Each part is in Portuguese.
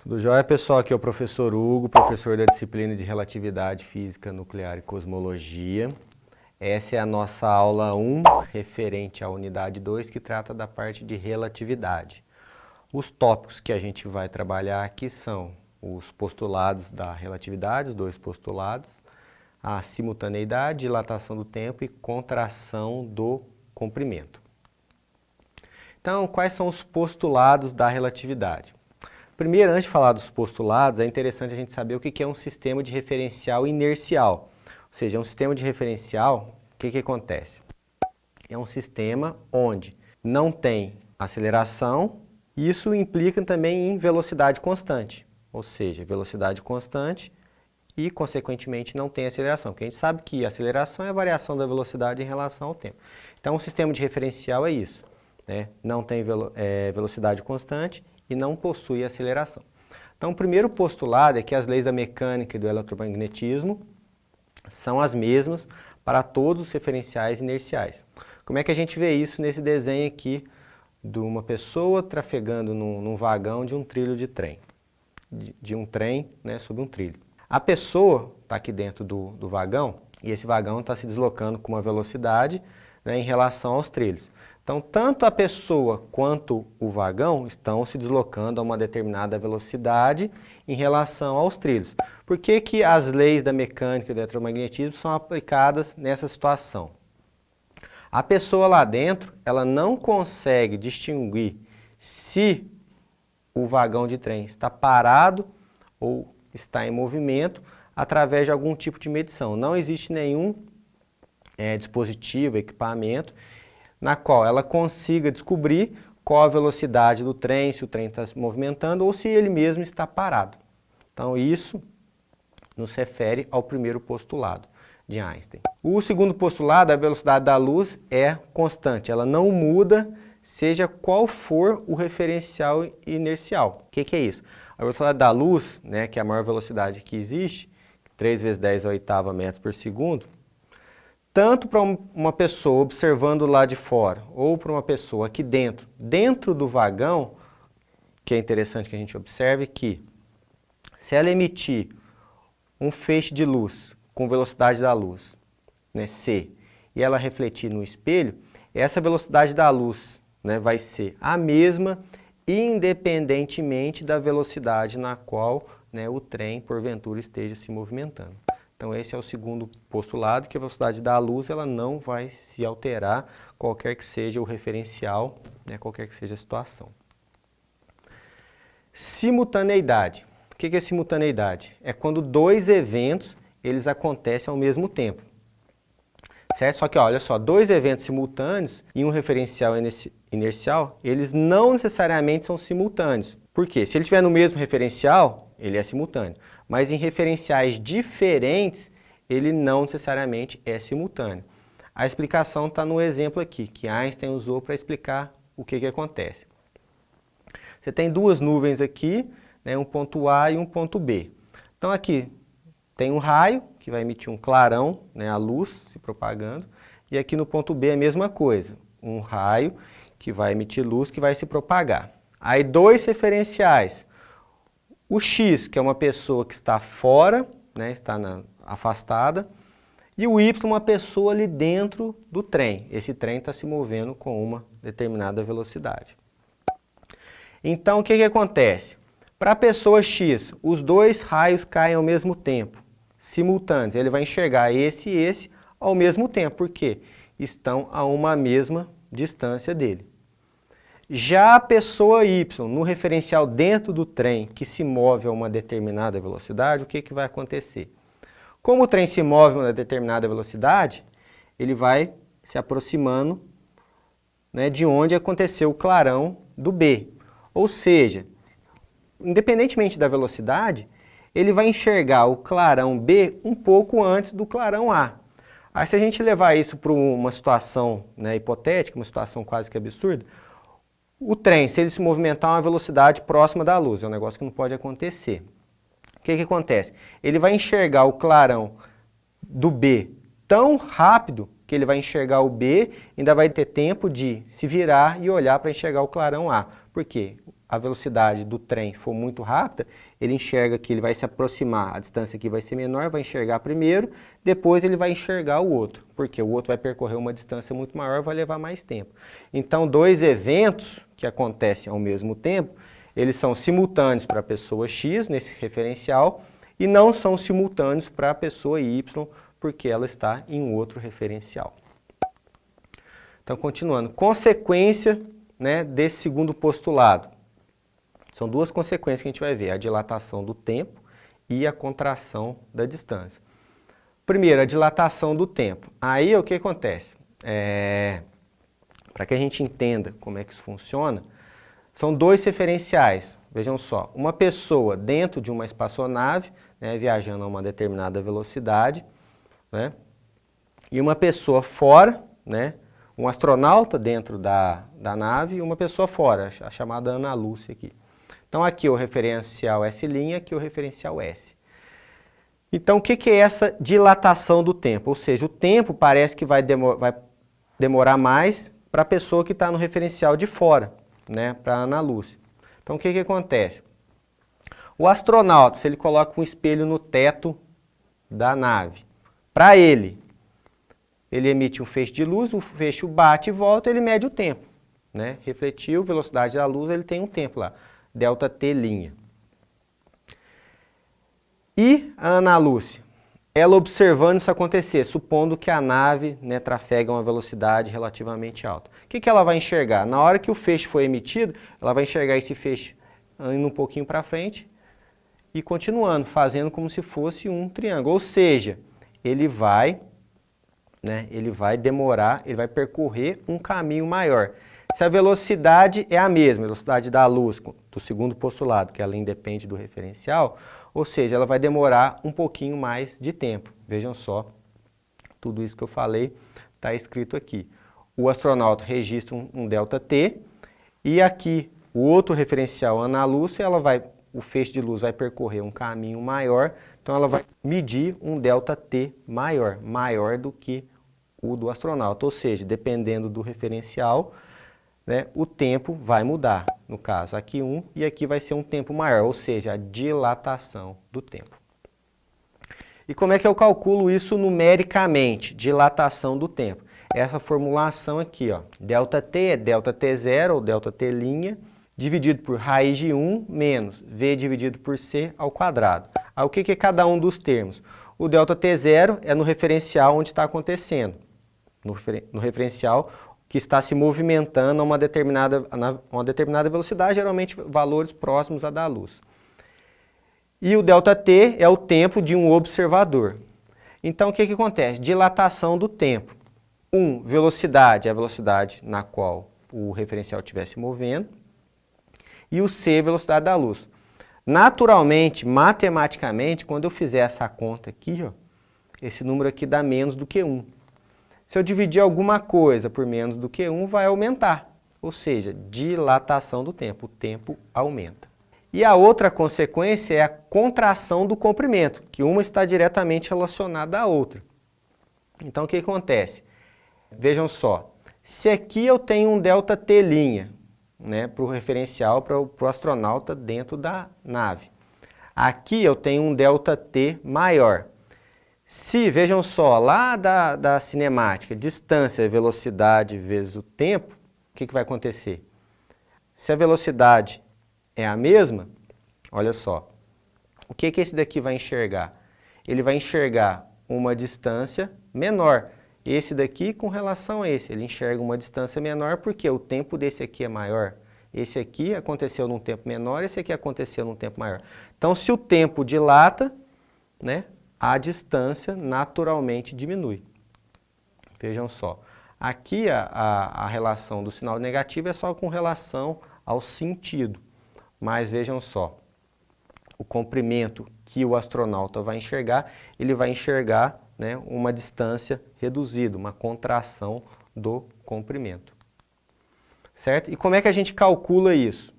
Tudo jóia, pessoal? Aqui é o professor Hugo, professor da disciplina de Relatividade Física Nuclear e Cosmologia. Essa é a nossa aula 1, referente à unidade 2, que trata da parte de relatividade. Os tópicos que a gente vai trabalhar aqui são os postulados da relatividade, os dois postulados, a simultaneidade, dilatação do tempo e contração do comprimento. Então, quais são os postulados da relatividade? Primeiro, antes de falar dos postulados, é interessante a gente saber o que é um sistema de referencial inercial. Ou seja, um sistema de referencial, o que acontece? É um sistema onde não tem aceleração, isso implica também em velocidade constante. Ou seja, velocidade constante e, consequentemente, não tem aceleração. Porque a gente sabe que a aceleração é a variação da velocidade em relação ao tempo. Então, um sistema de referencial é isso, né? Não tem velocidade constante e não possui aceleração. Então, o primeiro postulado é que as leis da mecânica e do eletromagnetismo são as mesmas para todos os referenciais inerciais. Como é que a gente vê isso nesse desenho aqui de uma pessoa trafegando num vagão de um trilho de trem, de um trem, né, sobre um trilho. A pessoa está aqui dentro do vagão e esse vagão está se deslocando com uma velocidade, né, em relação aos trilhos. Então, tanto a pessoa quanto o vagão estão se deslocando a uma determinada velocidade em relação aos trilhos. Por que que as leis da mecânica e do eletromagnetismo são aplicadas nessa situação? A pessoa lá dentro, ela não consegue distinguir se o vagão de trem está parado ou está em movimento através de algum tipo de medição. Não existe nenhum dispositivo, equipamento, na qual ela consiga descobrir qual a velocidade do trem, se o trem está se movimentando ou se ele mesmo está parado. Então isso nos refere ao primeiro postulado de Einstein. O segundo postulado, a velocidade da luz é constante, ela não muda, seja qual for o referencial inercial. O que é isso? A velocidade da luz, né, que é a maior velocidade que existe, 3 vezes 10 a oitava metros por segundo, tanto para uma pessoa observando lá de fora, ou para uma pessoa aqui dentro do vagão, que é interessante que a gente observe que, se ela emitir um feixe de luz com velocidade da luz, né, c, e ela refletir no espelho, essa velocidade da luz, né, vai ser a mesma, independentemente da velocidade na qual, né, o trem, porventura, esteja se movimentando. Então esse é o segundo postulado, que a velocidade da luz ela não vai se alterar, qualquer que seja o referencial, né, qualquer que seja a situação. Simultaneidade. O que é simultaneidade? É quando dois eventos eles acontecem ao mesmo tempo. Certo? Só que olha só, dois eventos simultâneos e um referencial inercial, eles não necessariamente são simultâneos. Por quê? Se ele estiver no mesmo referencial, ele é simultâneo. Mas em referenciais diferentes, ele não necessariamente é simultâneo. A explicação está no exemplo aqui, que Einstein usou para explicar o que acontece. Você tem duas nuvens aqui, né, um ponto A e um ponto B. Então aqui tem um raio, que vai emitir um clarão, né, a luz se propagando, e aqui no ponto B é a mesma coisa, um raio que vai emitir luz, que vai se propagar. Aí dois referenciais. O X, que é uma pessoa que está fora, né, está afastada, e o Y, uma pessoa ali dentro do trem. Esse trem está se movendo com uma determinada velocidade. Então, o que acontece? Para a pessoa X, os dois raios caem ao mesmo tempo, simultâneos. Ele vai enxergar esse e esse ao mesmo tempo, porque estão a uma mesma distância dele. Já a pessoa Y, no referencial dentro do trem, que se move a uma determinada velocidade, o que vai acontecer? Como o trem se move a uma determinada velocidade, ele vai se aproximando, né, de onde aconteceu o clarão do B. Ou seja, independentemente da velocidade, ele vai enxergar o clarão B um pouco antes do clarão A. Aí se a gente levar isso para uma situação, né, hipotética, uma situação quase que absurda, o trem, se ele se movimentar a uma velocidade próxima da luz, é um negócio que não pode acontecer. O que acontece? Ele vai enxergar o clarão do B tão rápido que ele vai enxergar o B, ainda vai ter tempo de se virar e olhar para enxergar o clarão A. Por quê? a velocidade do trem for muito rápida, ele enxerga que ele vai se aproximar, a distância aqui vai ser menor, vai enxergar primeiro, depois ele vai enxergar o outro, porque o outro vai percorrer uma distância muito maior, vai levar mais tempo. Então, dois eventos que acontecem ao mesmo tempo, eles são simultâneos para a pessoa X, nesse referencial, e não são simultâneos para a pessoa Y, porque ela está em um outro referencial. Então, continuando. Consequência, né, desse segundo postulado. São duas consequências que a gente vai ver, a dilatação do tempo e a contração da distância. Primeiro, a dilatação do tempo. Aí, o que acontece? Para que a gente entenda como é que isso funciona, são dois referenciais. Vejam só, uma pessoa dentro de uma espaçonave, né, viajando a uma determinada velocidade, né, e uma pessoa fora, né, um astronauta dentro da nave e uma pessoa fora, a chamada Ana Lúcia aqui. Então aqui o referencial S', aqui o referencial S. Então o que é essa dilatação do tempo? Ou seja, o tempo parece que vai demorar mais para a pessoa que está no referencial de fora, né, para a Ana Lúcia. Então o que acontece? O astronauta, se ele coloca um espelho no teto da nave, para ele emite um feixe de luz, o feixe bate e volta, ele mede o tempo, né? Refletiu, velocidade da luz, ele tem um tempo lá, ΔT'. E a Ana Lúcia, ela observando isso acontecer, supondo que a nave, né, trafega a uma velocidade relativamente alta. O que ela vai enxergar? Na hora que o feixe foi emitido, ela vai enxergar esse feixe indo um pouquinho para frente e continuando, fazendo como se fosse um triângulo. Ou seja, ele vai demorar, ele vai percorrer um caminho maior. Se a velocidade é a mesma, a velocidade da luz, do segundo postulado, que ela independe do referencial, ou seja, ela vai demorar um pouquinho mais de tempo. Vejam só, tudo isso que eu falei está escrito aqui. O astronauta registra um ΔT, e aqui o outro referencial, Ana Lúcia, o feixe de luz vai percorrer um caminho maior, então ela vai medir um ΔT maior do que o do astronauta, ou seja, dependendo do referencial, né, o tempo vai mudar. No caso, aqui 1 e aqui vai ser um tempo maior, ou seja, a dilatação do tempo. E como é que eu calculo isso numericamente, dilatação do tempo? Essa formulação aqui, ó, ΔT é ΔT0 ou ΔT', dividido por raiz de 1 menos V dividido por C ao quadrado. Aí o que é cada um dos termos? O ΔT0 é no referencial onde está acontecendo, no referencial que está se movimentando a uma determinada velocidade, geralmente valores próximos à da luz. E o ΔT é o tempo de um observador. Então o que acontece? Dilatação do tempo. Velocidade é a velocidade na qual o referencial estiver se movendo, e o C, velocidade da luz. Naturalmente, matematicamente, quando eu fizer essa conta aqui, ó, esse número aqui dá menos do que 1. Se eu dividir alguma coisa por menos do que 1, vai aumentar. Ou seja, dilatação do tempo, o tempo aumenta. E a outra consequência é a contração do comprimento, que uma está diretamente relacionada à outra. Então, o que acontece? Vejam só, se aqui eu tenho um ΔT', né, para o referencial, para o astronauta dentro da nave. Aqui eu tenho um ΔT maior. Se, vejam só, lá da cinemática, distância, velocidade vezes o tempo, o que vai acontecer? Se a velocidade é a mesma, olha só, o que esse daqui vai enxergar? Ele vai enxergar uma distância menor. Esse daqui com relação a esse, ele enxerga uma distância menor porque o tempo desse aqui é maior. Esse aqui aconteceu num tempo menor, esse aqui aconteceu num tempo maior. Então, se o tempo dilata, né, a distância naturalmente diminui. Vejam só, aqui a relação do sinal negativo é só com relação ao sentido. Mas vejam só, o comprimento que o astronauta vai enxergar, ele vai enxergar, né, uma distância reduzida, uma contração do comprimento. Certo? E como é que a gente calcula isso?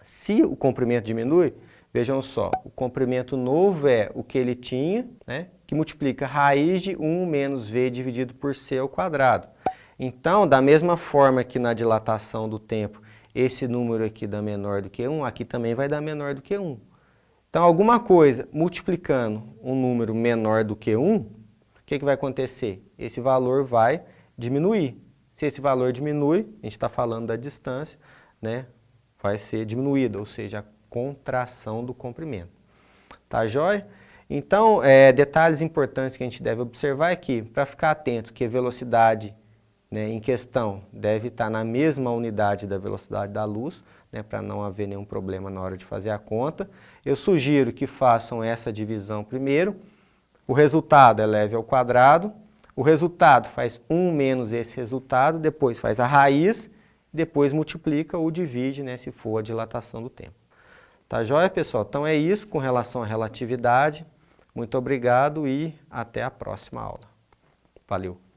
Se o comprimento diminui, vejam só, o comprimento novo é o que ele tinha, né, que multiplica raiz de 1 menos V dividido por C ao quadrado. Então, da mesma forma que na dilatação do tempo esse número aqui dá menor do que 1, aqui também vai dar menor do que 1. Então, alguma coisa multiplicando um número menor do que 1, o que vai acontecer? Esse valor vai diminuir. Se esse valor diminui, a gente está falando da distância, né? Vai ser diminuída, ou seja, a contração do comprimento. Tá joia? Então, detalhes importantes que a gente deve observar aqui, para ficar atento que a velocidade, né, em questão deve estar na mesma unidade da velocidade da luz, né, para não haver nenhum problema na hora de fazer a conta. Eu sugiro que façam essa divisão primeiro. O resultado eleve ao quadrado. O resultado faz 1 menos esse resultado, depois faz a raiz, depois multiplica ou divide, né, se for a dilatação do tempo. Tá joia, pessoal? Então é isso com relação à relatividade. Muito obrigado e até a próxima aula. Valeu!